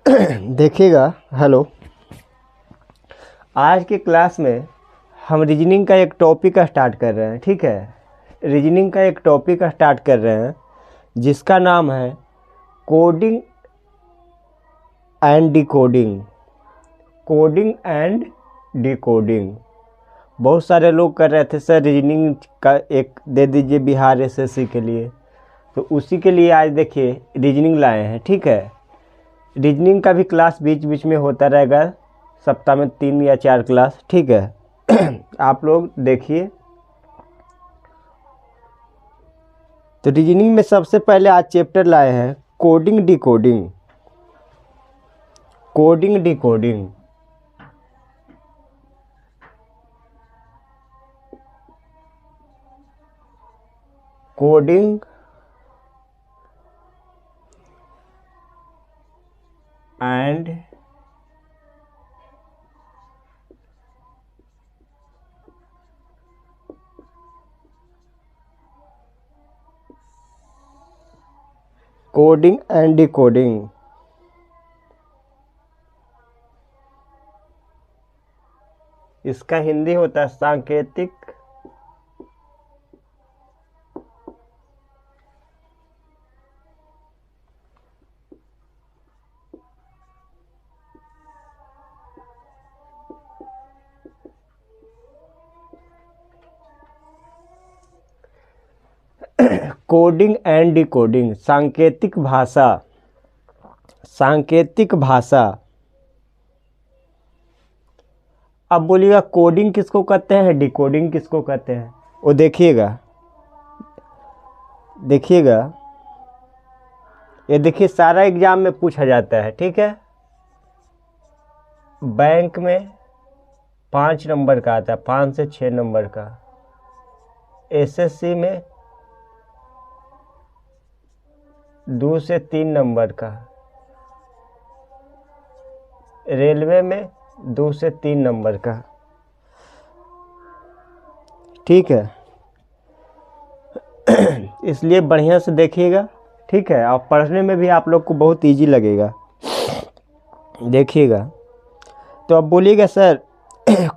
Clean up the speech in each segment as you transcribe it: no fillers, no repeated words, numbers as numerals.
देखिएगा। हेलो। आज के क्लास में हम रीजनिंग का एक टॉपिक स्टार्ट कर रहे हैं। ठीक है, रीजनिंग का एक टॉपिक स्टार्ट कर रहे हैं जिसका नाम है coding and decoding. Coding and decoding. बहुत सारे लोग कर रहे थे सर रीजनिंग का एक दे दीजिए बिहार एसएससी के लिए, तो उसी के लिए आज देखिए रीजनिंग लाए हैं। ठीक है, रीजनिंग का भी क्लास बीच बीच में होता रहेगा, सप्ताह में 3 या 4 क्लास। ठीक है आप लोग देखिए। तो रीजनिंग में सबसे पहले आज चैप्टर लाए हैं coding decoding. Coding decoding. Coding and coding and decoding. इसका हिंदी होता है सांकेतिक कोडिंग एंड डिकोडिंग। सांकेतिक भाषा। सांकेतिक भाषा। अब बोलिएगा कोडिंग किसको कहते हैं, डिकोडिंग किसको कहते हैं? वो देखिएगा, देखिएगा, ये देखिए सारा एग्जाम में पूछा जाता है। ठीक है, बैंक में 5 नंबर का आता है, 5 से 6 नंबर का। एसएससी में 2 से 3 नंबर का। रेलवे में 2 से 3 नंबर का। ठीक है इसलिए बढ़िया से देखिएगा। ठीक है, और पढ़ने में भी आप लोग को बहुत इजी लगेगा। देखिएगा। तो अब बोलिएगा सर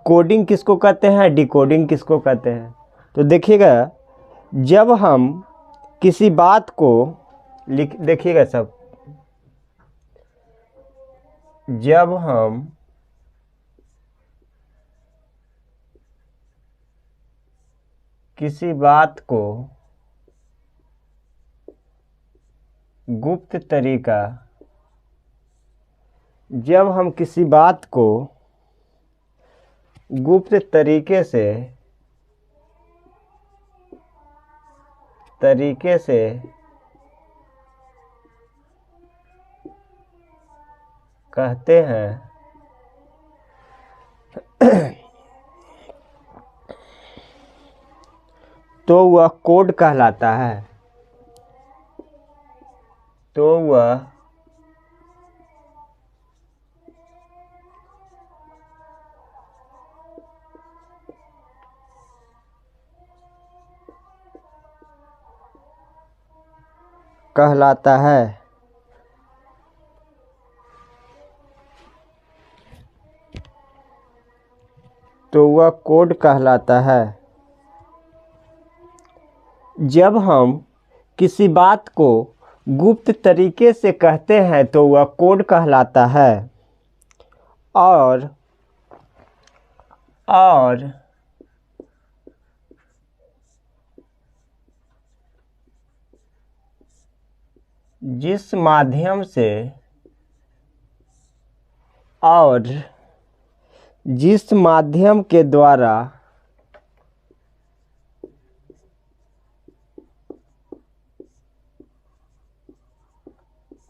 कोडिंग किसको कहते हैं, डिकोडिंग किसको कहते हैं? तो देखिएगा, जब हम किसी बात को देखिएगा सब, जब हम किसी बात को गुप्त तरीका, जब हम किसी बात को गुप्त तरीके से कहते हैं तो वह कोड कहलाता है। तो वह कहलाता है। तो वह कोड कहलाता है। जब हम किसी बात को गुप्त तरीके से कहते हैं तो वह कोड कहलाता है। और जिस माध्यम से जिस माध्यम के द्वारा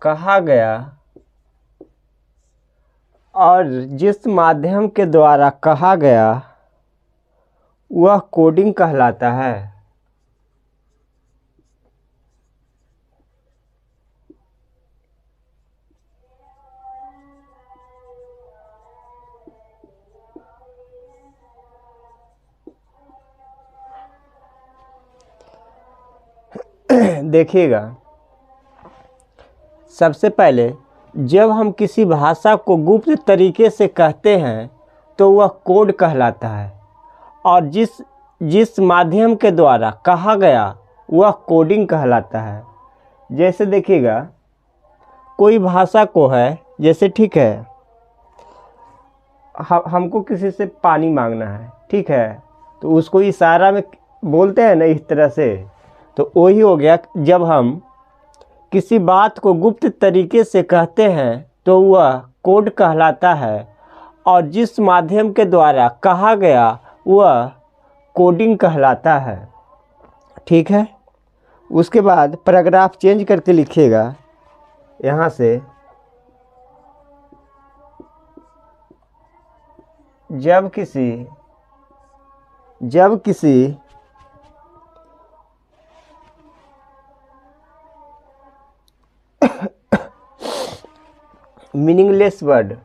कहा गया और जिस माध्यम के द्वारा कहा गया वह कोडिंग कहलाता है। देखिएगा, सबसे पहले जब हम किसी भाषा को गुप्त तरीके से कहते हैं तो वह कोड कहलाता है, और जिस जिस माध्यम के द्वारा कहा गया वह कोडिंग कहलाता है। जैसे देखिएगा, कोई भाषा को है, जैसे ठीक है, हमको किसी से पानी मांगना है, ठीक है, तो उसको इशारा में बोलते हैं ना इस तरह से, तो वही हो गया। जब हम किसी बात को गुप्त तरीके से कहते हैं तो वह कोड कहलाता है, और जिस माध्यम के द्वारा कहा गया वह कोडिंग कहलाता है। ठीक है, उसके बाद पैराग्राफ चेंज करके लिखिएगा यहाँ से, जब किसी मीनिंगलेस वर्ड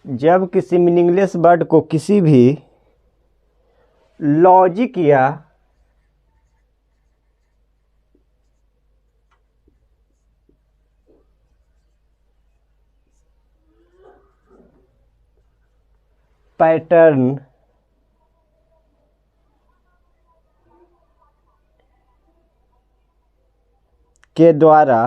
जब किसी मीनिंगलेस वर्ड को किसी भी लॉजिक या पैटर्न के द्वारा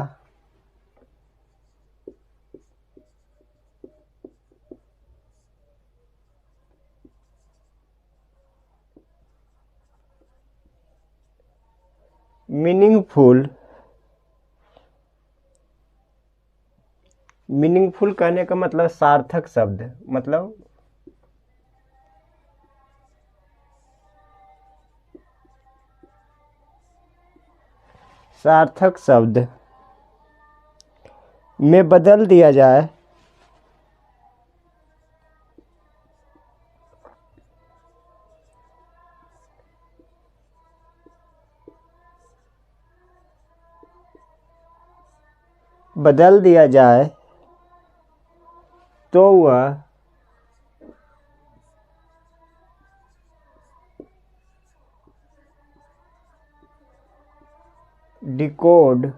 मीनिंगफुल कहने का मतलब सार्थक शब्द, मतलब सार्थक शब्द में बदल दिया जाए तो वह डिकोड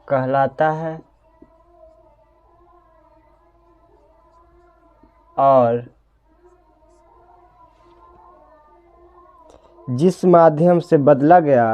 कहलाता है, और जिस माध्यम से बदला गया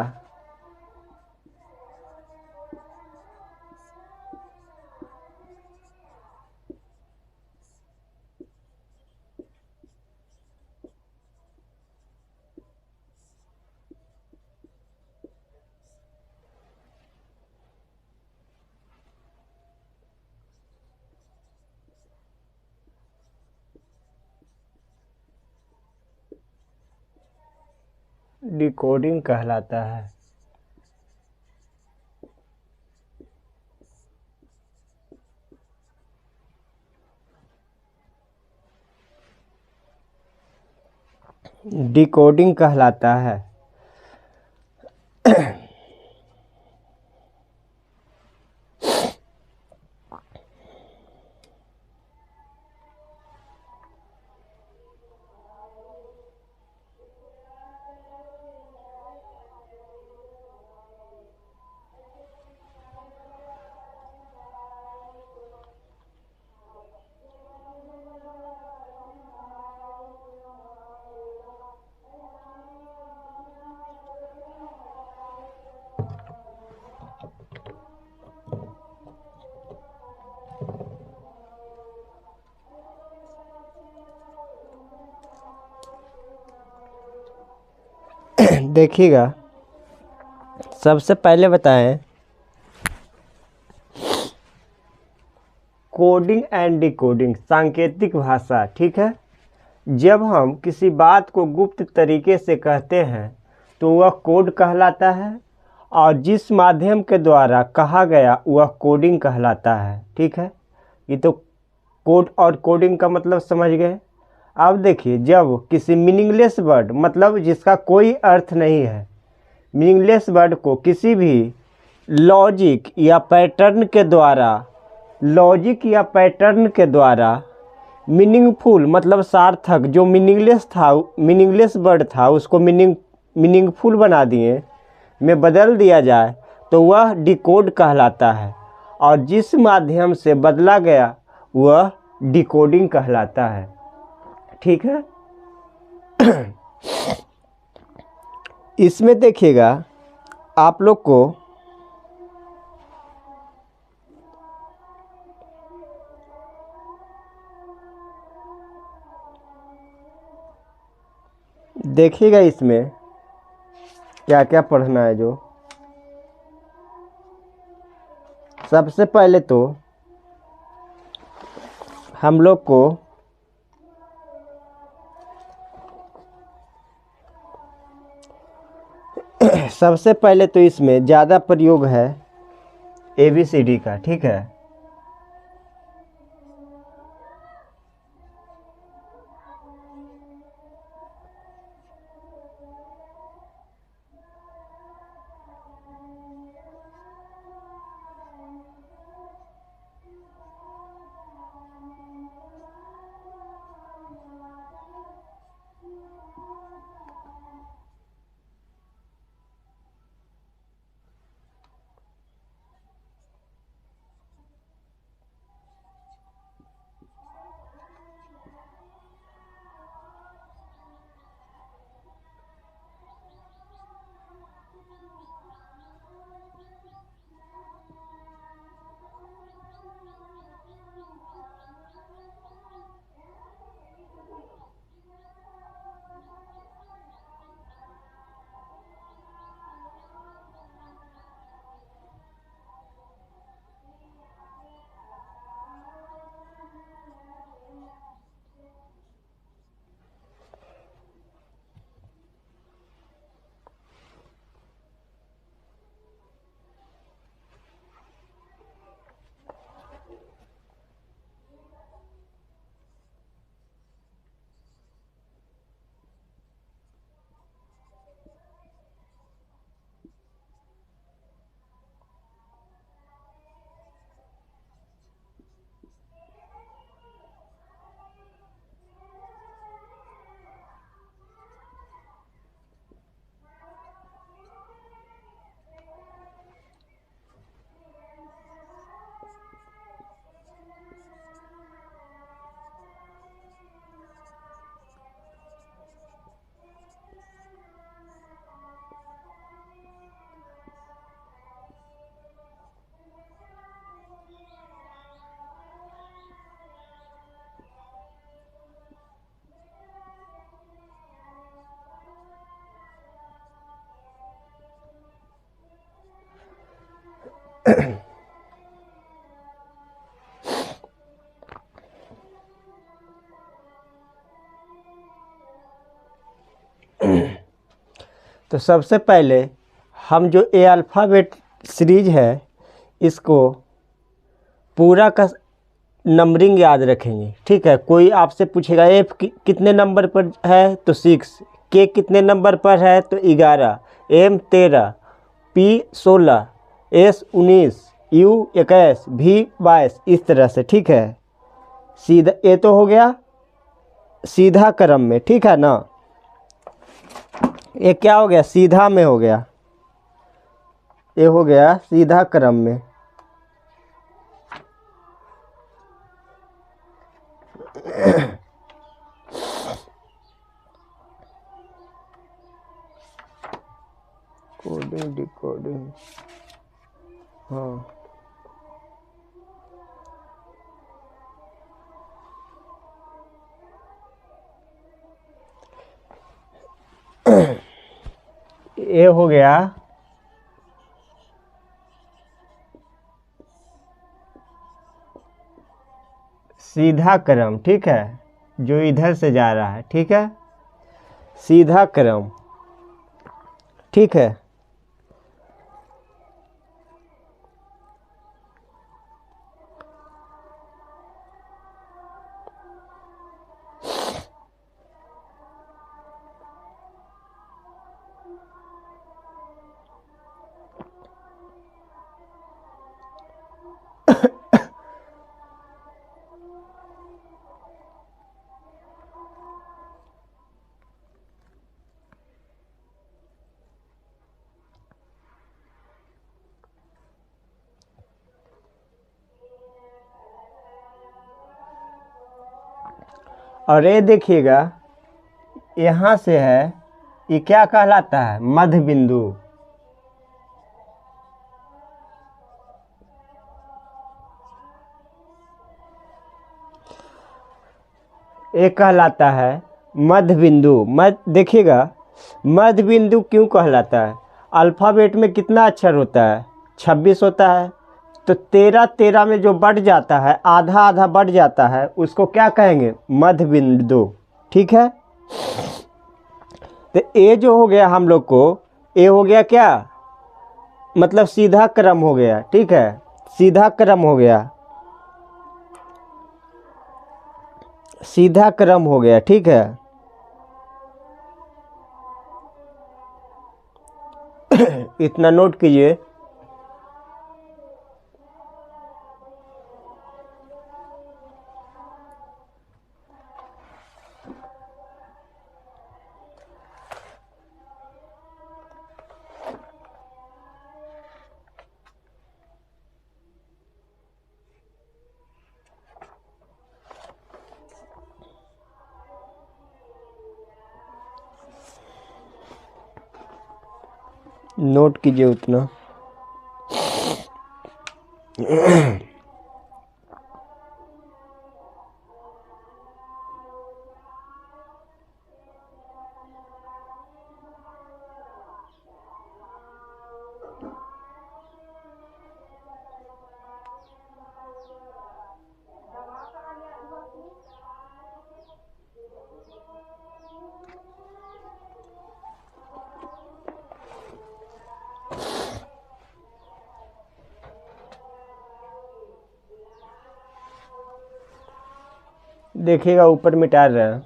डिकोडिंग कहलाता है। डिकोडिंग कहलाता है। देखिएगा, सबसे पहले बताएं कोडिंग एंड डिकोडिंग, सांकेतिक भाषा। ठीक है, जब हम किसी बात को गुप्त तरीके से कहते हैं तो वह कोड कहलाता है, और जिस माध्यम के द्वारा कहा गया वह कोडिंग कहलाता है। ठीक है, ये तो कोड और कोडिंग का मतलब समझ गए। अब देखिए, जब किसी मीनिंगलेस वर्ड, मतलब जिसका कोई अर्थ नहीं है, मीनिंगलेस वर्ड को किसी भी लॉजिक या पैटर्न के द्वारा मीनिंगफुल, मतलब सार्थक, जो मीनिंगलेस वर्ड था उसको मीनिंगफुल बना दिए में बदल दिया जाए तो वह डिकोड कहलाता है, और जिस माध्यम से बदला गया वह डिकोडिंग कहलाता है। ठीक है, इसमें देखिएगा आप लोग को देखिएगा इसमें क्या क्या पढ़ना है। जो सबसे पहले तो हम लोग को सबसे पहले तो इसमें ज़्यादा प्रयोग है ABCD का। ठीक है, तो सबसे पहले हम जो ए अल्फ़ाबेट सीरीज है इसको पूरा का नंबरिंग याद रखेंगे। ठीक है, कोई आपसे पूछेगा एफ कितने नंबर पर है तो 6, के कितने नंबर पर है तो 11, एम 13, पी 16, एस 19, यू 21, भी 22, इस तरह से। ठीक है, सीधा ये तो हो गया सीधा क्रम में। ठीक है ना, ये क्या हो गया, सीधा में हो गया, ये हो गया सीधा क्रम में। कोडिंग डिकोडिंग, हाँ ये हो गया सीधा क्रम, ठीक है, जो इधर से जा रहा है, ठीक है, सीधा क्रम, ठीक है। और ये देखिएगा, यहाँ से है, ये क्या कहलाता है? मध्य बिंदु। ये कहलाता है मध्य बिंदु। मध्य, देखिएगा, मध्य बिंदु क्यों कहलाता है? अल्फ़ाबेट में कितना अक्षर होता है? 26 होता है। तो 13 13 में जो बढ़ जाता है, आधा आधा बढ़ जाता है, उसको क्या कहेंगे? मध्य बिंदु, ठीक है। तो ए जो हो गया हम लोग को, ए हो गया क्या? मतलब सीधा क्रम हो गया, ठीक है, सीधा क्रम हो गया, सीधा क्रम हो गया, ठीक है। इतना नोट कीजिए। नोट कीजिए उतना। देखिएगा ऊपर मिटा रहे हैं।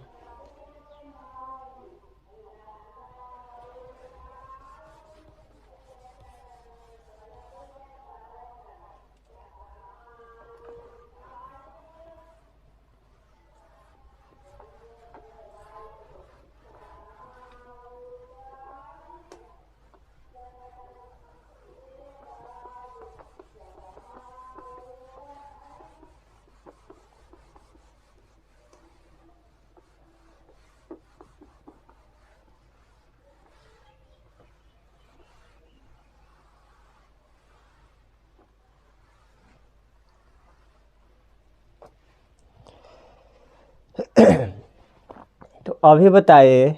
तो अभी बताइए,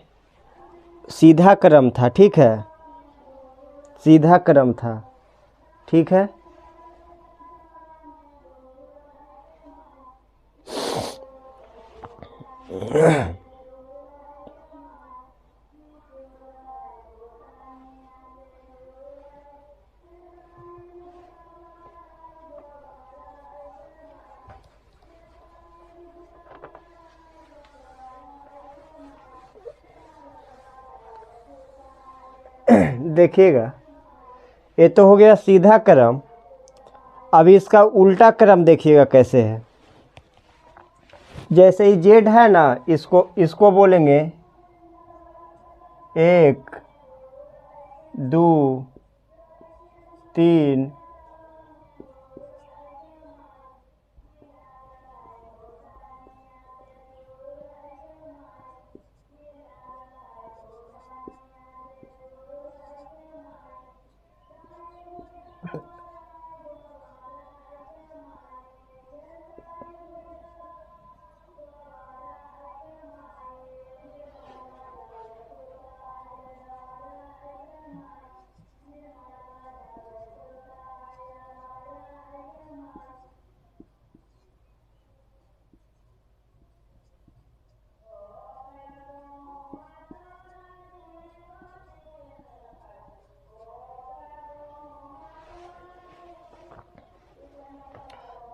सीधा क्रम था, ठीक है, सीधा क्रम था, ठीक है। देखिएगा, ये तो हो गया सीधा क्रम। अब इसका उल्टा क्रम देखिएगा कैसे है। जैसे ही जेड है ना, इसको बोलेंगे 1 2 3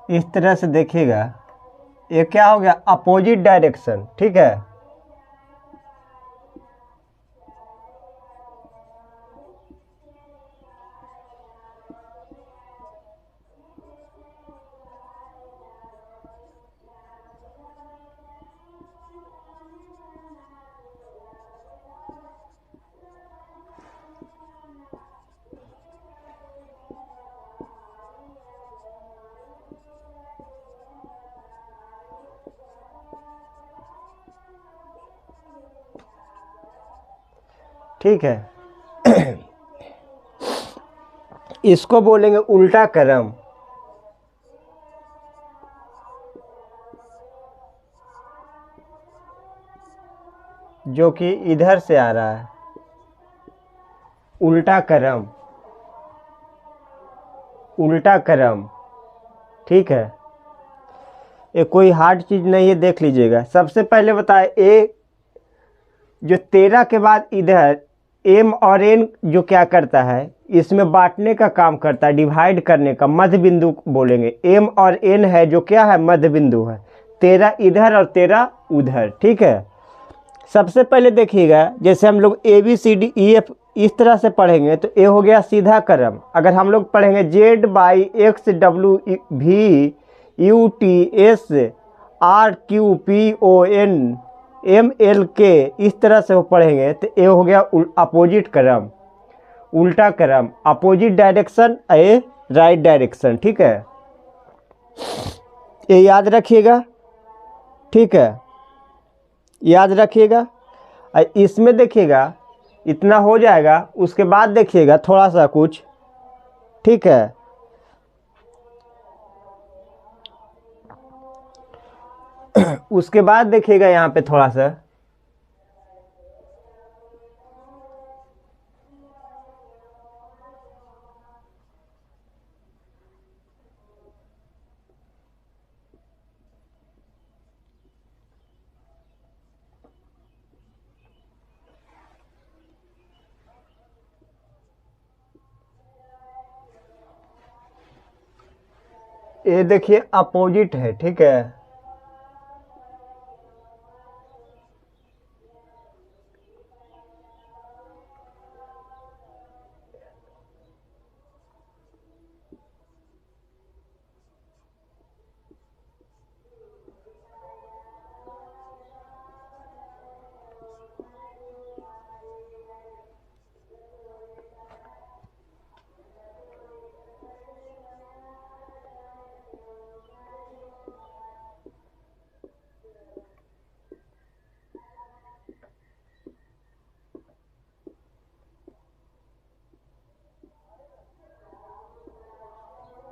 इस तरह से देखिएगा, ये क्या हो गया, अपोजिट डायरेक्शन, ठीक है। ठीक है, इसको बोलेंगे उल्टा क्रम। जो कि इधर से आ रहा है, उल्टा क्रम, उल्टा क्रम, ठीक है। ये कोई हार्ड चीज़ नहीं है, देख लीजिएगा। सबसे पहले बताए ए, जो 13 के बाद इधर एम और एन जो क्या करता है, इसमें बांटने का काम करता है, डिवाइड करने का, मध्य बिंदु बोलेंगे। एम और एन है जो क्या है, मध्य बिंदु है। 13 इधर और 13 उधर, ठीक है। सबसे पहले देखिएगा, जैसे हम लोग A B C D E F इस तरह से पढ़ेंगे तो ए हो गया सीधा क्रम। अगर हम लोग पढ़ेंगे Z Y X W V U T S R Q P O N M L K, इस तरह से वो पढ़ेंगे तो ए हो गया अपोजिट क्रम, उल्टा क्रम, अपोजिट डायरेक्शन, ए राइट डायरेक्शन, ठीक है। ये याद रखिएगा, ठीक है, याद रखिएगा। इसमें देखिएगा इतना हो जाएगा, उसके बाद देखिएगा थोड़ा सा कुछ, ठीक है। उसके बाद देखिएगा यहाँ पे थोड़ा सा, ये देखिए अपोजिट है, ठीक है।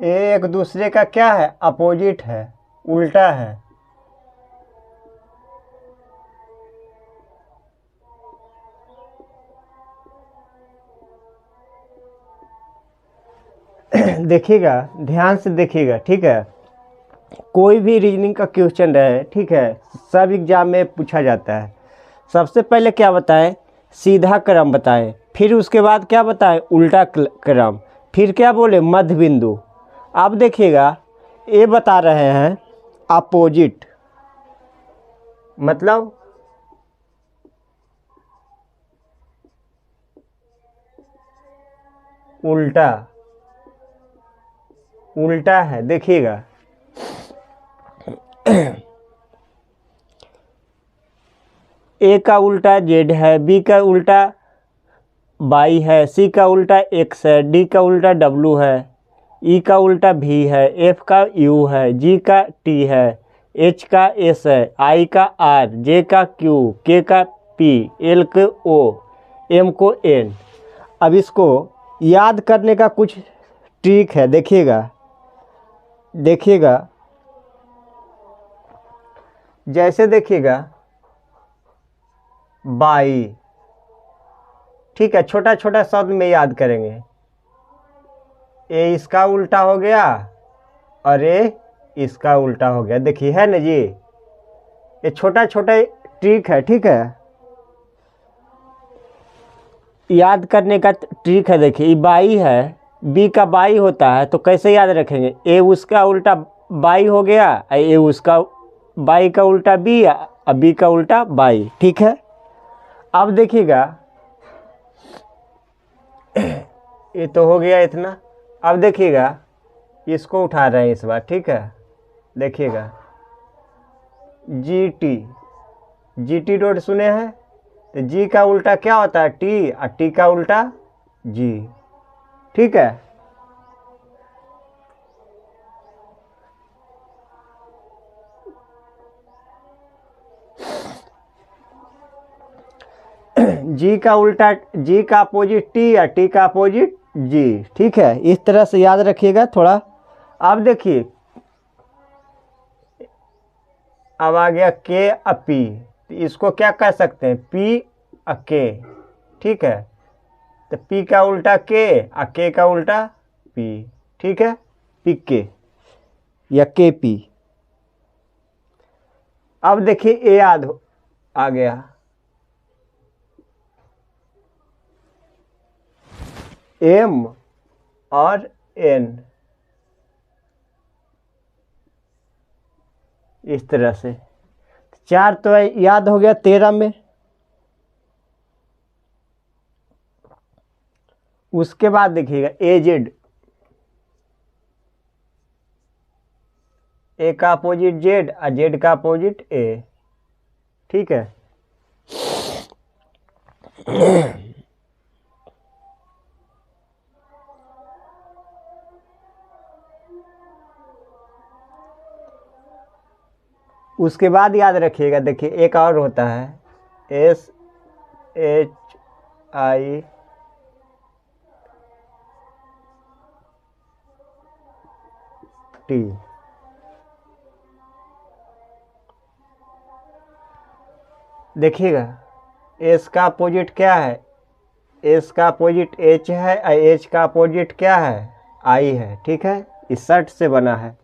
ये एक दूसरे का क्या है, अपोजिट है, उल्टा है। देखिएगा, ध्यान से देखिएगा, ठीक है। कोई भी रीजनिंग का क्वेश्चन रहे, ठीक है, सब एग्जाम में पूछा जाता है। सबसे पहले क्या बताएं, सीधा क्रम बताएं, फिर उसके बाद क्या बताएं, उल्टा क्रम, फिर क्या बोले, मध्य बिंदु। अब देखिएगा ये बता रहे हैं अपोजिट, मतलब उल्टा, उल्टा है, देखिएगा। ए का उल्टा जेड है, बी का उल्टा वाई है, सी का उल्टा एक्स है, डी का उल्टा डब्लू है, ई का उल्टा वी है, एफ का यू है, जी का टी है, एच का एस है, आई का आर, जे का क्यू, के का पी, एल को ओ, एम को एन। अब इसको याद करने का कुछ ट्रिक है, देखिएगा, देखिएगा। जैसे देखिएगा बाई, ठीक है, छोटा छोटा शब्द में याद करेंगे। ए इसका उल्टा हो गया और ए इसका उल्टा हो गया, देखिए है ना जी। ये छोटा छोटा ट्रिक है, ठीक है, याद करने का ट्रिक है। देखिए ये बाई है, बी का बाई होता है तो कैसे याद रखेंगे, ए उसका उल्टा बाई हो गया, ए उसका बाई का उल्टा बी, और बी का उल्टा बाई। ठीक है, अब देखिएगा ये तो हो गया इतना। अब देखिएगा इसको उठा रहे हैं इस बार। ठीक है, देखिएगा जी टी डॉट सुने हैं, तो जी का उल्टा क्या होता है टी, और टी का उल्टा जी। ठीक है, जी का उल्टा, जी का अपोजिट टी या टी का अपोजिट जी। ठीक है, इस तरह से याद रखिएगा थोड़ा। अब देखिए अब आ गया के अ पी, तो इसको क्या कह सकते हैं पी अ के। ठीक है, तो पी का उल्टा के और के का उल्टा पी। ठीक है, पी के या के पी। अब देखिए ए याद आ गया, एम और एन, इस तरह से 4 तो याद हो गया 13 में। उसके बाद देखिएगा ए जेड, ए का अपोजिट जेड और जेड का अपोजिट ए। ठीक है, उसके बाद याद रखिएगा, देखिए एक और होता है एस एच आई टी। देखिएगा एस का अपोजिट क्या है, एस का अपोजिट एच है और एच का अपोजिट क्या है आई है। ठीक है, इस शर्ट से बना है।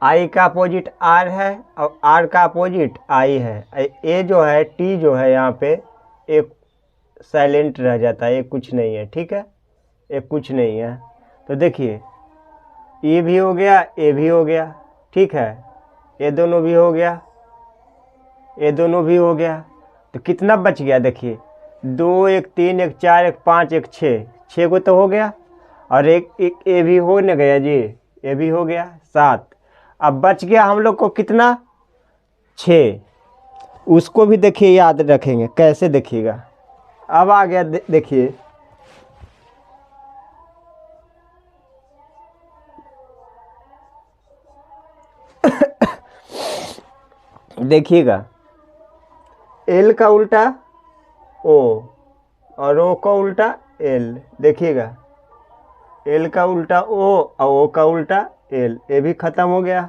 आई का अपोजिट आर है और आर का अपोजिट आई है। ए जो है टी जो है यहाँ पे एक साइलेंट रह जाता है, ये कुछ नहीं है। ठीक है, ये कुछ नहीं है। तो देखिए ये भी हो गया, ए भी हो गया। ठीक है, ये दोनों भी हो गया, ये दोनों भी हो गया। तो कितना बच गया देखिए, 2 1 3 1 4 1 5 1 6 को तो हो गया, और एक ए भी हो न गया जी, ए भी हो गया 7। अब बच गया हम लोग को कितना 6। उसको भी देखिए याद रखेंगे कैसे, देखिएगा अब आ गया देखिए देखिएगा एल का उल्टा ओ और ओ का उल्टा एल। देखिएगा एल का उल्टा ओ और ओ का उल्टा एल, ये भी खत्म हो गया।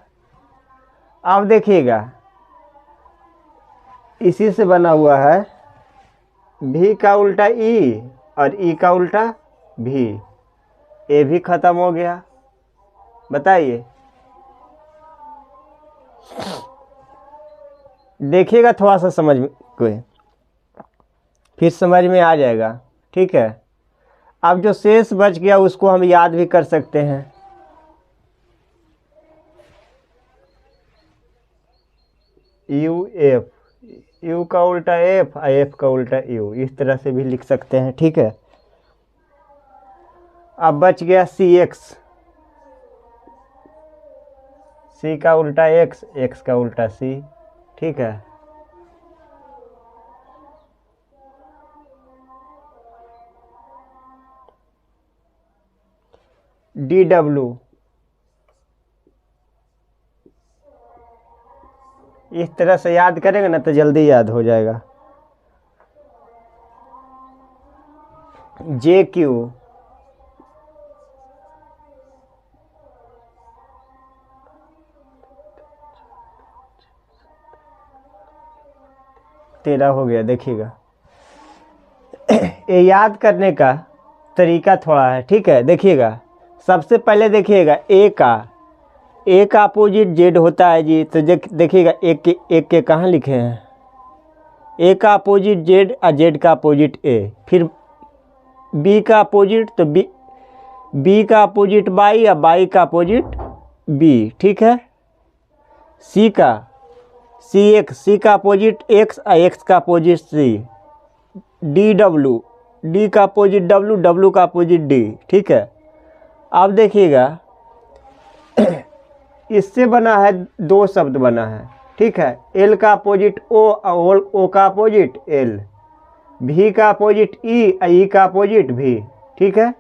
अब देखिएगा इसी से बना हुआ है भी का उल्टा ई और ई का उल्टा भी, ये भी खत्म हो गया। बताइए, देखिएगा थोड़ा सा समझ में कोई, फिर समझ में आ जाएगा। ठीक है, अब जो शेष बच गया उसको हम याद भी कर सकते हैं। यू एफ, यू का उल्टा एफ और एफ का उल्टा यू, इस तरह से भी लिख सकते हैं। ठीक है, अब बच गया सी एक्स, सी का उल्टा एक्स, एक्स का उल्टा सी। ठीक है, डी डब्ल्यू, इस तरह से याद करेंगे ना तो जल्दी याद हो जाएगा। जे क्यू, तेरह हो गया। देखिएगा ये याद करने का तरीका थोड़ा है। ठीक है, देखिएगा सबसे पहले देखिएगा ए का अपोजिट जेड होता है जी, तो देखिएगा एक के कहाँ लिखे हैं, ए का अपोजिट जेड और जेड का अपोजिट ए। फिर बी का अपोजिट, तो बी का अपोजिट बाई या बाई का अपोजिट बी, ठीक है। सी का सी का अपोजिट एक्स, एक्स का opposite C. D W, D का अपोजिट डब्लू, डब्लू का अपोजिट डी, ठीक है। अब देखिएगा इससे बना है, दो शब्द बना है, ठीक है। एल का अपोजिट ओ, ओ का अपोजिट एल, भी का अपोजिट ई का अपोजिट भी, ठीक है।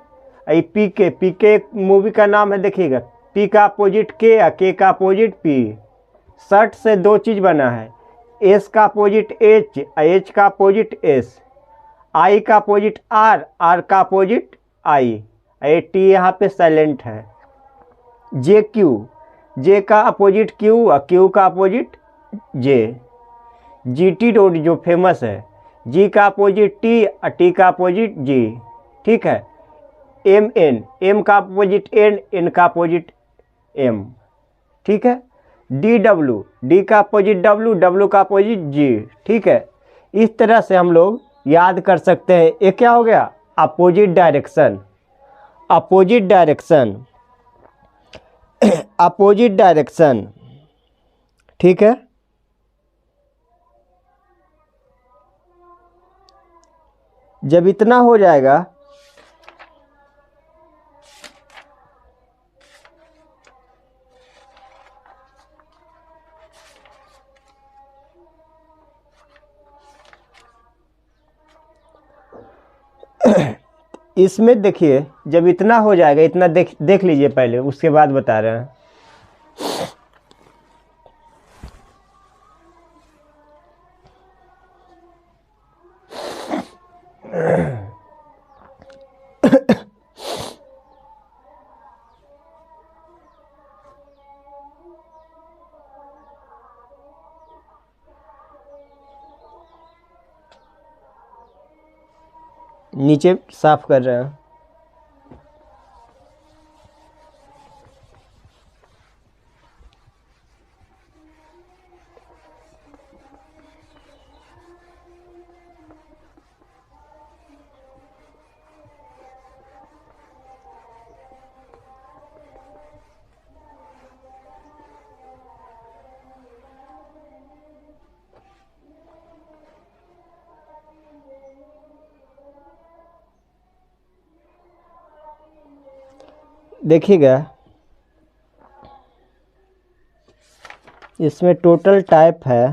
पी के मूवी का नाम है, देखिएगा। पी का अपोजिट के का अपोजिट पी। शर्ट से दो चीज़ बना है, एस का अपोजिट एच, एच का अपोजिट एस। आई का अपोजिट आर, आर का अपोजिट आई। टी यहाँ पे साइलेंट है। जे क्यू, जे का अपोजिट क्यू, क्यू का अपोजिट जे। जी टी रोड जो फेमस है, जी का अपोजिट टी, टी का अपोजिट जी, ठीक है। एम एन, एम का अपोजिट एन, एन का अपोजिट एम, ठीक है। डी डब्लू, डी का अपोजिट डब्लू, डब्लू का अपोजिट जी, ठीक है। इस तरह से हम लोग याद कर सकते हैं। ये क्या हो गया? Opposite direction, opposite direction, opposite direction, ठीक है। जब इतना हो जाएगा इसमें देखिए, जब इतना हो जाएगा, इतना देख लीजिए पहले, उसके बाद बता रहे हैं। नीचे साफ कर रहे हैं। देखिएगा, इसमें टोटल टाइप है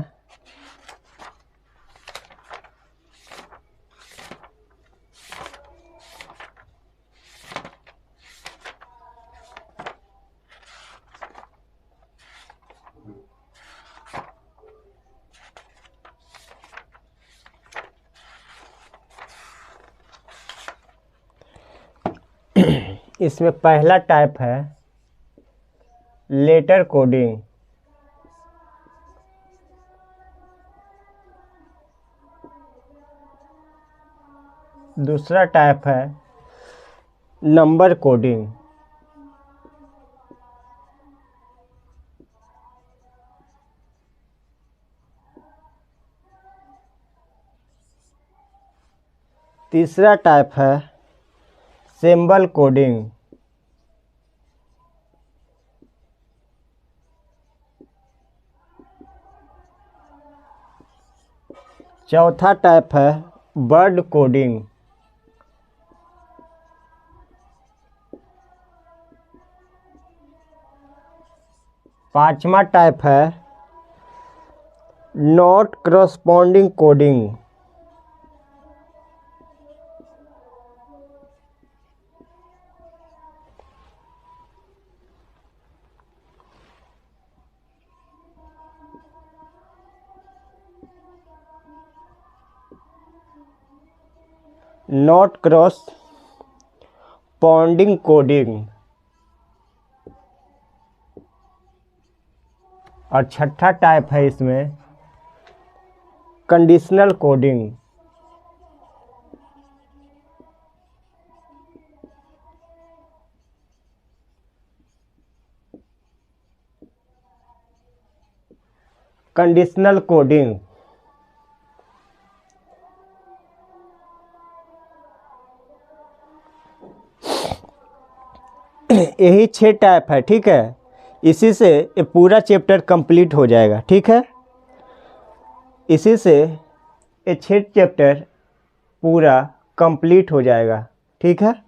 इसमें पहला टाइप है लेटर कोडिंग, दूसरा टाइप है नंबर कोडिंग, तीसरा टाइप है सिंबल कोडिंग, चौथा टाइप है वर्ड कोडिंग, पांचवा टाइप है not corresponding coding, not corresponding coding, और छठा टाइप है इसमें कंडीशनल कोडिंग। कंडीशनल कोडिंग यही 6 टाइप है, ठीक है। इसी से ये पूरा चैप्टर कंप्लीट हो जाएगा, ठीक है। इसी से ये 6 चैप्टर पूरा कंप्लीट हो जाएगा, ठीक है।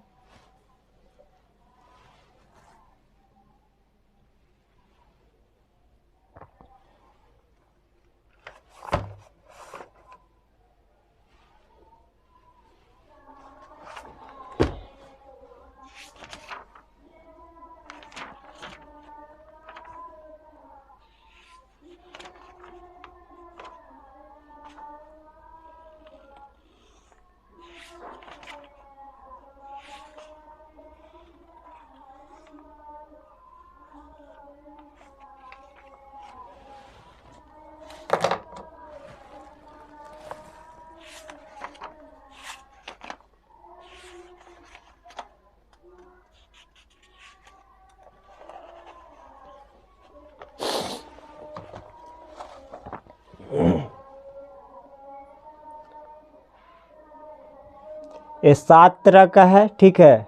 ये 7 तरह का है, ठीक है,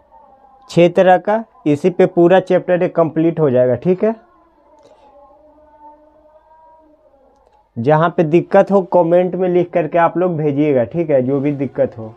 6 तरह का, इसी पे पूरा चैप्टर ये कंप्लीट हो जाएगा, ठीक है। जहाँ पे दिक्कत हो कमेंट में लिख करके आप लोग भेजिएगा, ठीक है, जो भी दिक्कत हो।